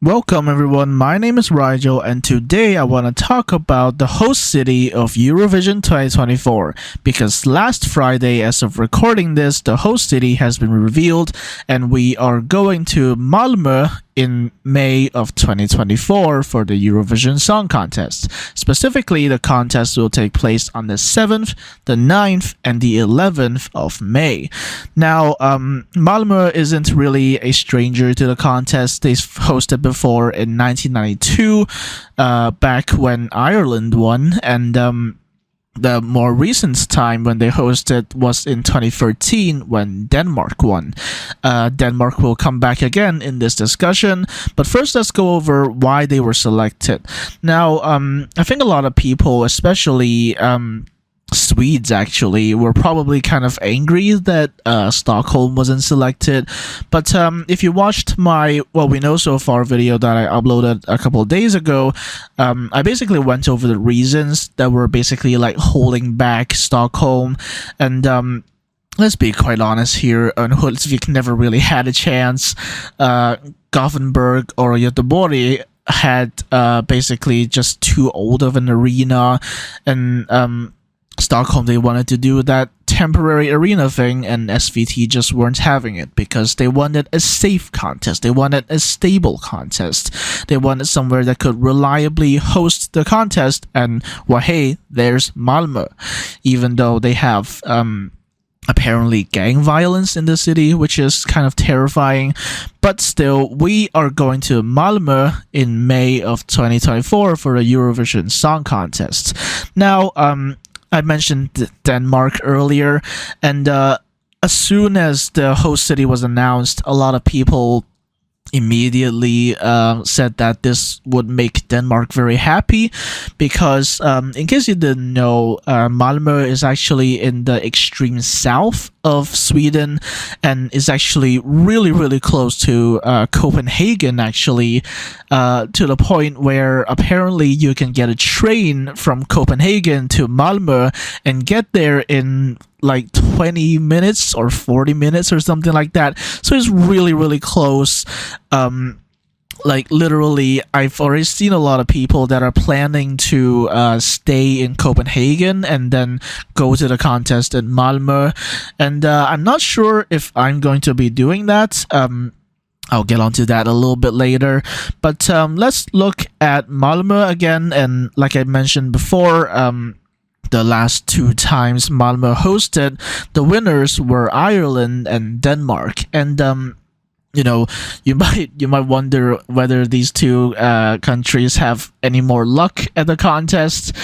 Welcome everyone, my name is Rigel and today I want to talk about the host city of Eurovision 2024 because last Friday, as of recording this, the host city has been revealed and we are going to Malmo in May of 2024 for the Eurovision Song Contest. Specifically, the contest will take place on the 7th, the 9th, and the 11th of May. Now, Malmo isn't really a stranger to the contest. They hosted before in 1992, back when Ireland won, and the more recent time when they hosted was in 2013 when Denmark won. Denmark will come back again in this discussion, but first let's go over why they were selected. Now, I think a lot of people, especially Swedes actually, were probably kind of angry that Stockholm wasn't selected. But if you watched my What We Know So Far video that I uploaded a couple of days ago, I basically went over the reasons that were basically like holding back Stockholm. And let's be quite honest here, Hultsvik never really had a chance. Gothenburg or Göteborg had basically just too old of an arena, and Stockholm, they wanted to do that temporary arena thing, and SVT just weren't having it because they wanted a safe contest. They wanted a stable contest. They wanted somewhere that could reliably host the contest, and well, hey, there's Malmo. Even though they have apparently gang violence in the city, which is kind of terrifying, but still, we are going to Malmo in May of 2024 for the Eurovision Song Contest. Now, I mentioned Denmark earlier, and as soon as the host city was announced, a lot of people immediately said that this would make Denmark very happy because, in case you didn't know, Malmo is actually in the extreme south of Sweden and is actually really close to Copenhagen, actually, to the point where apparently you can get a train from Copenhagen to Malmo and get there in like 20 minutes or 40 minutes or something like that. So it's really close. Like literally, I've already seen a lot of people that are planning to stay in Copenhagen and then go to the contest in Malmo, and I'm not sure if I'm going to be doing that. I'll get onto that a little bit later, but let's look at Malmo again. And like I mentioned before, the last two times Malmo hosted, the winners were Ireland and Denmark. And you know, you might wonder whether these two countries have any more luck at the contest.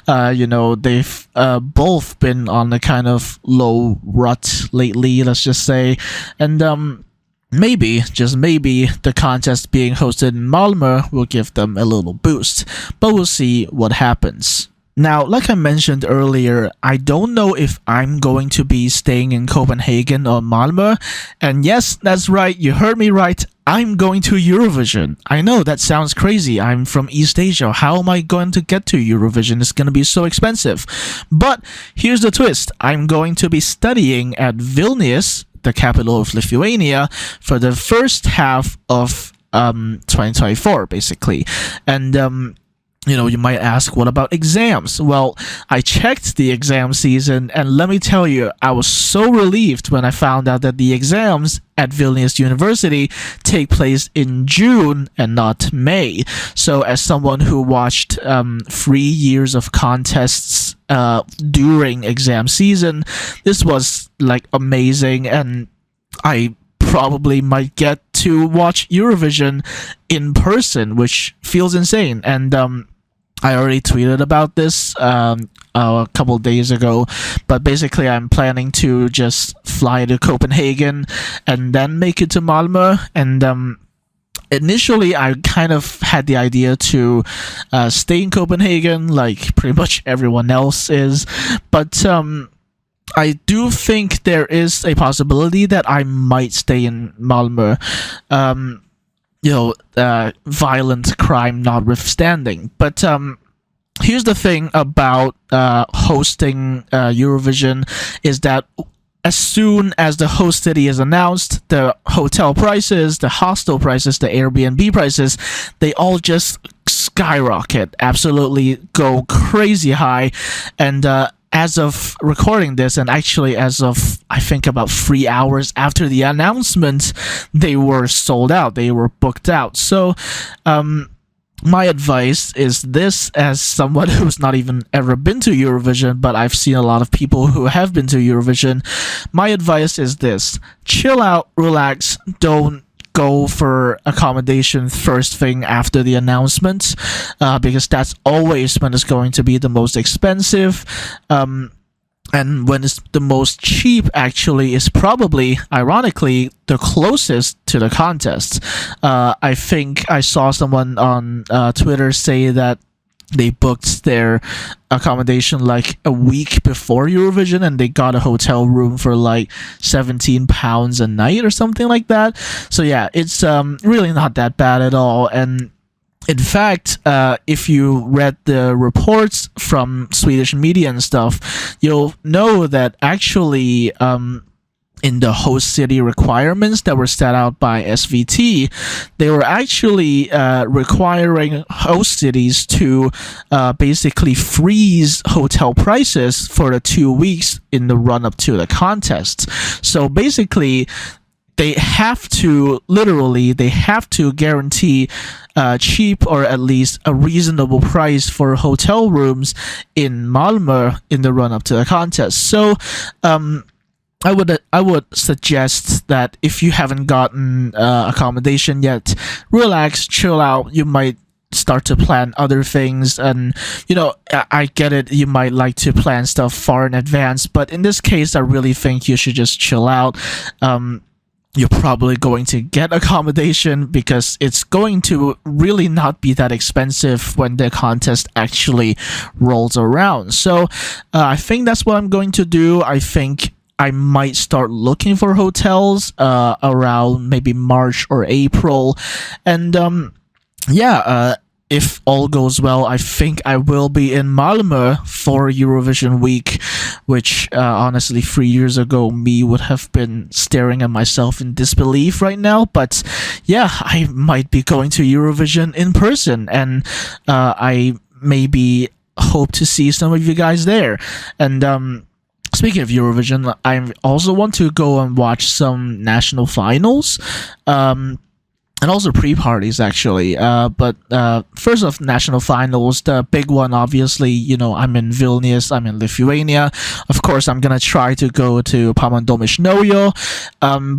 You know, they've both been on a kind of low rut lately, let's just say, and maybe, just maybe, the contest being hosted in Malmo will give them a little boost, but we'll see what happens. Now, like I mentioned earlier, I don't know if I'm going to be staying in Copenhagen or Malmo. And yes, that's right, you heard me right, I'm going to Eurovision. I know that sounds crazy, I'm from East Asia, how am I going to get to Eurovision? It's going to be so expensive. But here's the twist, I'm going to be studying at Vilnius, the capital of Lithuania, for the first half of 2024, basically. And you know, you might ask, what about exams? Well, I checked the exam season, and let me tell you, I was so relieved when I found out that the exams at Vilnius University take place in June and not May. So as someone who watched 3 years of contests during exam season, this was like amazing, and I probably might get to watch Eurovision in person, which feels insane. And I already tweeted about this a couple days ago, but basically I'm planning to just fly to Copenhagen and then make it to Malmo. And initially I kind of had the idea to stay in Copenhagen like pretty much everyone else is, but I do think there is a possibility that I might stay in Malmo. You know, violent crime notwithstanding. But here's the thing about hosting Eurovision is that as soon as the host city is announced, the hotel prices, the hostel prices, the Airbnb prices, they all just skyrocket, absolutely go crazy high. And as of recording this, and actually as of I think about 3 hours after the announcement, they were sold out, they were booked out. So my advice is this, as someone who's not even ever been to Eurovision, but I've seen a lot of people who have been to Eurovision. My advice is this: chill out, relax, don't go for accommodation first thing after the announcement, because that's always when it's going to be the most expensive. And when it's the most cheap, actually, is probably, ironically, the closest to the contest. I think I saw someone on Twitter say that they booked their accommodation like a week before Eurovision, and they got a hotel room for like £17 a night or something like that. So yeah, it's really not that bad at all. And in fact, if you read the reports from Swedish media and stuff, you'll know that actually in the host city requirements that were set out by SVT, they were actually requiring host cities to basically freeze hotel prices for the 2 weeks in the run-up to the contest. So basically, they have to guarantee cheap, or at least a reasonable price for hotel rooms in Malmo in the run up to the contest. So I would suggest that if you haven't gotten accommodation yet, relax, chill out. You might start to plan other things, and I get it, you might like to plan stuff far in advance, but in this case I really think you should just chill out. You're probably going to get accommodation because it's going to really not be that expensive when the contest actually rolls around. So I think that's what I'm going to do. I think I might start looking for hotels around maybe March or April. And if all goes well, I think I will be in Malmo for Eurovision week, which honestly 3 years ago me would have been staring at myself in disbelief right now. But yeah, I might be going to Eurovision in person, and I maybe hope to see some of you guys there. And speaking of Eurovision, I also want to go and watch some national finals. And also pre-parties, actually. But first off, national finals, the big one, obviously, I'm in Vilnius, I'm in Lithuania. Of course, I'm going to try to go to Pamandomišnaujo.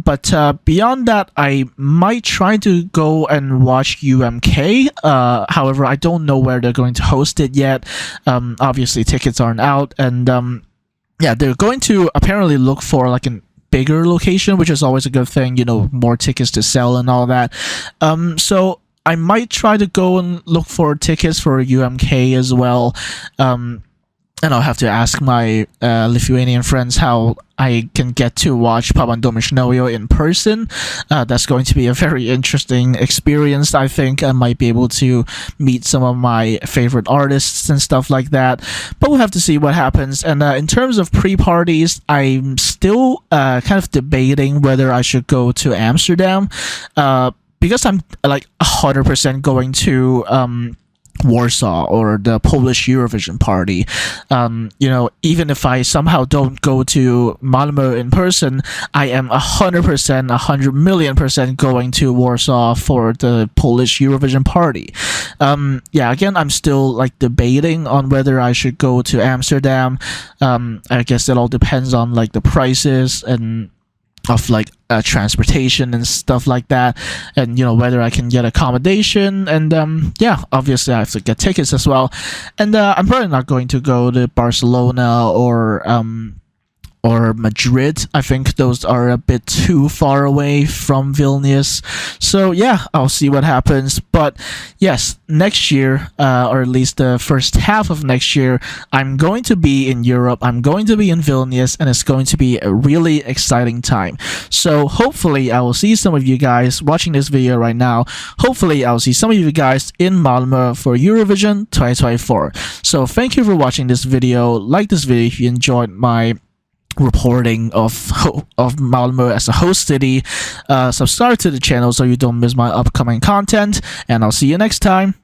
But beyond that, I might try to go and watch UMK. However, I don't know where they're going to host it yet. Obviously, tickets aren't out. And yeah, they're going to apparently look for like an bigger location, which is always a good thing, more tickets to sell and all that. So I might try to go and look for tickets for UMK as well. And I'll have to ask my Lithuanian friends how I can get to watch Pamandomišnaujo in person. That's going to be a very interesting experience. I think I might be able to meet some of my favorite artists and stuff like that. But we'll have to see what happens. And in terms of pre-parties, I'm still kind of debating whether I should go to Amsterdam. Because I'm like 100% going to Warsaw or the Polish Eurovision party. Even if I somehow don't go to Malmo in person, I am 100%, 100 million percent going to Warsaw for the Polish Eurovision party. Again, I'm still like debating on whether I should go to Amsterdam. I guess it all depends on like the prices and of like transportation and stuff like that, and whether I can get accommodation, and obviously I have to get tickets as well. And I'm probably not going to go to Barcelona or Madrid. I think those are a bit too far away from Vilnius. So yeah, I'll see what happens. But yes, next year, or at least the first half of next year, I'm going to be in Europe. I'm going to be in Vilnius, and it's going to be a really exciting time. So hopefully I will see some of you guys watching this video right now. Hopefully I'll see some of you guys in Malmo for Eurovision 2024. So thank you for watching this video. Like this video if you enjoyed my reporting of Malmo as a host city. Subscribe to the channel so you don't miss my upcoming content, and I'll see you next time.